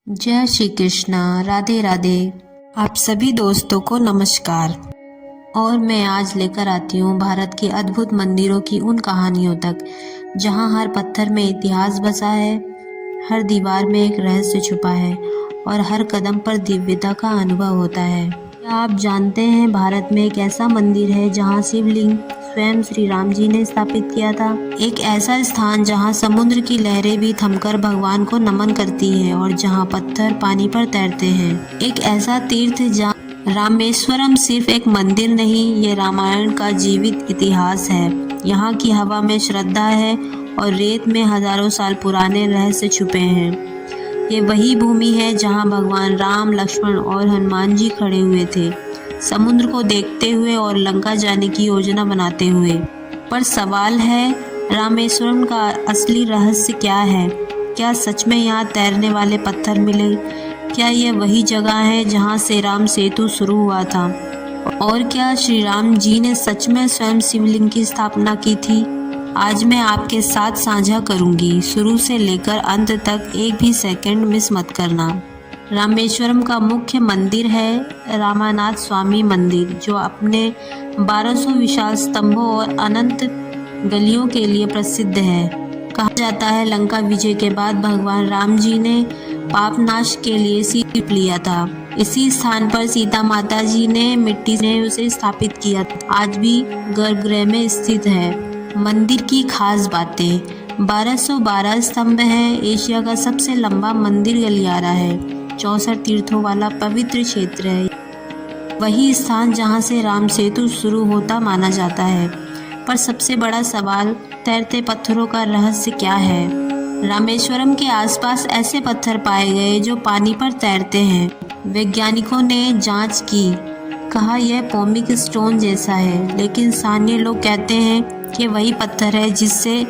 जय श्री कृष्णा। राधे राधे। आप सभी दोस्तों को नमस्कार। और मैं आज लेकर आती हूँ भारत के अद्भुत मंदिरों की उन कहानियों तक जहाँ हर पत्थर में इतिहास बसा है, हर दीवार में एक रहस्य छुपा है और हर कदम पर दिव्यता का अनुभव होता है। क्या आप जानते हैं भारत में एक ऐसा मंदिर है जहाँ शिवलिंग स्वयं श्री राम जी ने स्थापित किया था। एक ऐसा स्थान जहाँ समुद्र की लहरें भी थमकर भगवान को नमन करती है और जहाँ पत्थर पानी पर तैरते हैं। एक ऐसा तीर्थ जहाँ रामेश्वरम सिर्फ एक मंदिर नहीं, ये रामायण का जीवित इतिहास है। यहाँ की हवा में श्रद्धा है और रेत में हजारों साल पुराने रहस्य छुपे हैं। ये वही भूमि है जहाँ भगवान राम, लक्ष्मण और हनुमान जी खड़े हुए थे, समुद्र को देखते हुए और लंका जाने की योजना बनाते हुए। पर सवाल है, रामेश्वरम का असली रहस्य क्या है? क्या सच में यहाँ तैरने वाले पत्थर मिले? क्या यह वही जगह है जहाँ से राम सेतु शुरू हुआ था? और क्या श्री राम जी ने सच में स्वयं शिवलिंग की स्थापना की थी? आज मैं आपके साथ साझा करूंगी। शुरू से लेकर अंत तक एक भी सेकंड मिस मत करना। रामेश्वरम का मुख्य मंदिर है रामानाथ स्वामी मंदिर, जो अपने 1200 विशाल स्तंभों और अनंत गलियों के लिए प्रसिद्ध है। कहा जाता है लंका विजय के बाद भगवान राम जी ने पापनाश के लिए सीप लिया था। इसी स्थान पर सीता माता जी ने मिट्टी से उसे स्थापित किया था। आज भी गर्भगृह में स्थित है। मंदिर की खास बातें: 1212 स्तंभ है, एशिया का सबसे लंबा मंदिर गलियारा है, 64 तीर्थों वाला पवित्र क्षेत्र है, वही स्थान जहां से राम सेतु शुरू होता माना जाता है। पर सबसे बड़ा सवाल, तैरते पत्थरों का रहस्य क्या है? रामेश्वरम के आसपास ऐसे पत्थर पाए गए जो पानी पर तैरते हैं। वैज्ञानिकों ने जांच की, कहा यह पोमिक स्टोन जैसा है, लेकिन स्थानीय लोग कहते हैं कि वही पत्थर है जिससे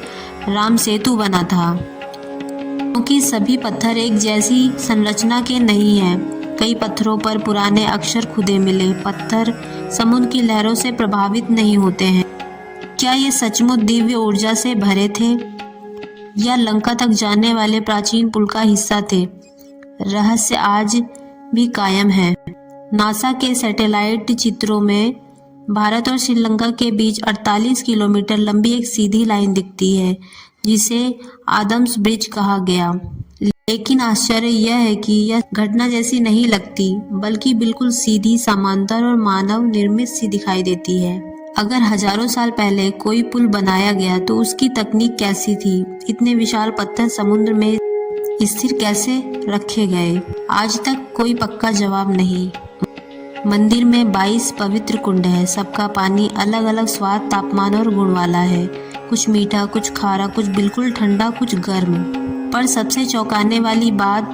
राम सेतु बना था। क्योंकि सभी पत्थर एक जैसी संरचना के नहीं हैं, कई पत्थरों पर पुराने अक्षर खुदे मिले। पत्थर समुद्र की लहरों से प्रभावित नहीं होते हैं। क्या ये सचमुच दिव्य ऊर्जा से भरे थे या लंका तक जाने वाले प्राचीन पुल का हिस्सा थे? रहस्य आज भी कायम है। नासा के सैटेलाइट चित्रों में भारत और श्रीलंका के बीच 48 किलोमीटर लंबी एक सीधी लाइन दिखती है, जिसे आदम्स ब्रिज कहा गया। लेकिन आश्चर्य यह है कि यह घटना जैसी नहीं लगती, बल्कि बिल्कुल सीधी, समांतर और मानव निर्मित सी दिखाई देती है। अगर हजारों साल पहले कोई पुल बनाया गया तो उसकी तकनीक कैसी थी? इतने विशाल पत्थर समुद्र में स्थिर कैसे रखे गए? आज तक कोई पक्का जवाब नहीं। मंदिर में 22 पवित्र कुंड है। सबका पानी अलग अलग स्वाद, तापमान और गुण वाला है। कुछ मीठा, कुछ खारा, कुछ बिल्कुल ठंडा, कुछ गर्म। पर सबसे चौंकाने वाली बात,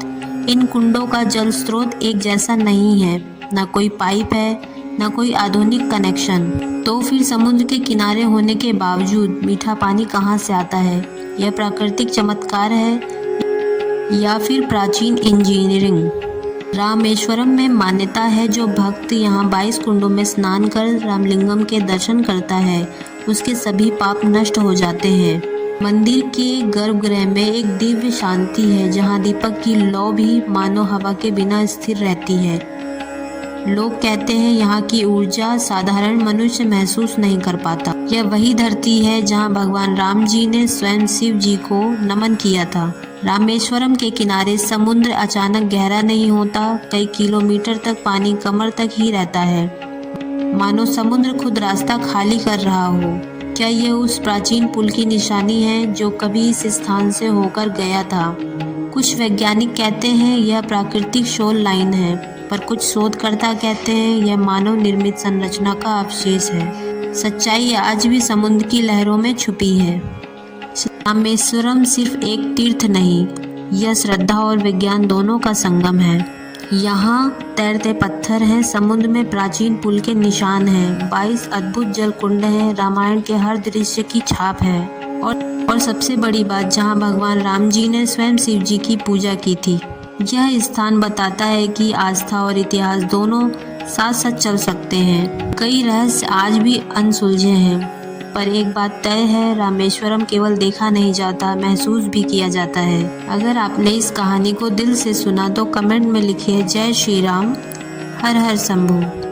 इन कुंडों का जल स्रोत एक जैसा नहीं है। न कोई पाइप है, न कोई आधुनिक कनेक्शन। तो फिर समुद्र के किनारे होने के बावजूद मीठा पानी कहाँ से आता है? यह प्राकृतिक चमत्कार है या फिर प्राचीन इंजीनियरिंग? रामेश्वरम में मान्यता है, जो भक्त यहाँ 22 कुंडों में स्नान कर रामलिंगम के दर्शन करता है, उसके सभी पाप नष्ट हो जाते हैं। मंदिर के गर्भगृह में एक दिव्य शांति है, जहाँ दीपक की लौ भी मानो हवा के बिना स्थिर रहती है। लोग कहते हैं यहाँ की ऊर्जा साधारण मनुष्य महसूस नहीं कर पाता। यह वही धरती है जहाँ भगवान राम जी ने स्वयं शिव जी को नमन किया था। रामेश्वरम के किनारे समुद्र अचानक गहरा नहीं होता। कई किलोमीटर तक पानी कमर तक ही रहता है, मानो समुद्र खुद रास्ता खाली कर रहा हो। क्या यह उस प्राचीन पुल की निशानी है जो कभी इस स्थान से होकर गया था? कुछ वैज्ञानिक कहते हैं यह प्राकृतिक शोल लाइन है, पर कुछ शोधकर्ता कहते हैं यह मानव निर्मित संरचना का अवशेष है। सच्चाई आज भी समुद्र की लहरों में छुपी है। रामेश्वरम सिर्फ एक तीर्थ नहीं, यह श्रद्धा और विज्ञान दोनों का संगम है। यहाँ तैरते पत्थर हैं, समुद्र में प्राचीन पुल के निशान हैं, 22 अद्भुत जल कुंड हैं, रामायण के हर दृश्य की छाप है और सबसे बड़ी बात, जहाँ भगवान राम जी ने स्वयं शिव जी की पूजा की थी। यह स्थान बताता है कि आस्था और इतिहास दोनों साथ साथ चल सकते हैं। कई रहस्य आज भी अनसुलझे हैं, पर एक बात तय है, रामेश्वरम केवल देखा नहीं जाता, महसूस भी किया जाता है। अगर आपने इस कहानी को दिल से सुना तो कमेंट में लिखिए जय श्री राम, हर हर शंभू।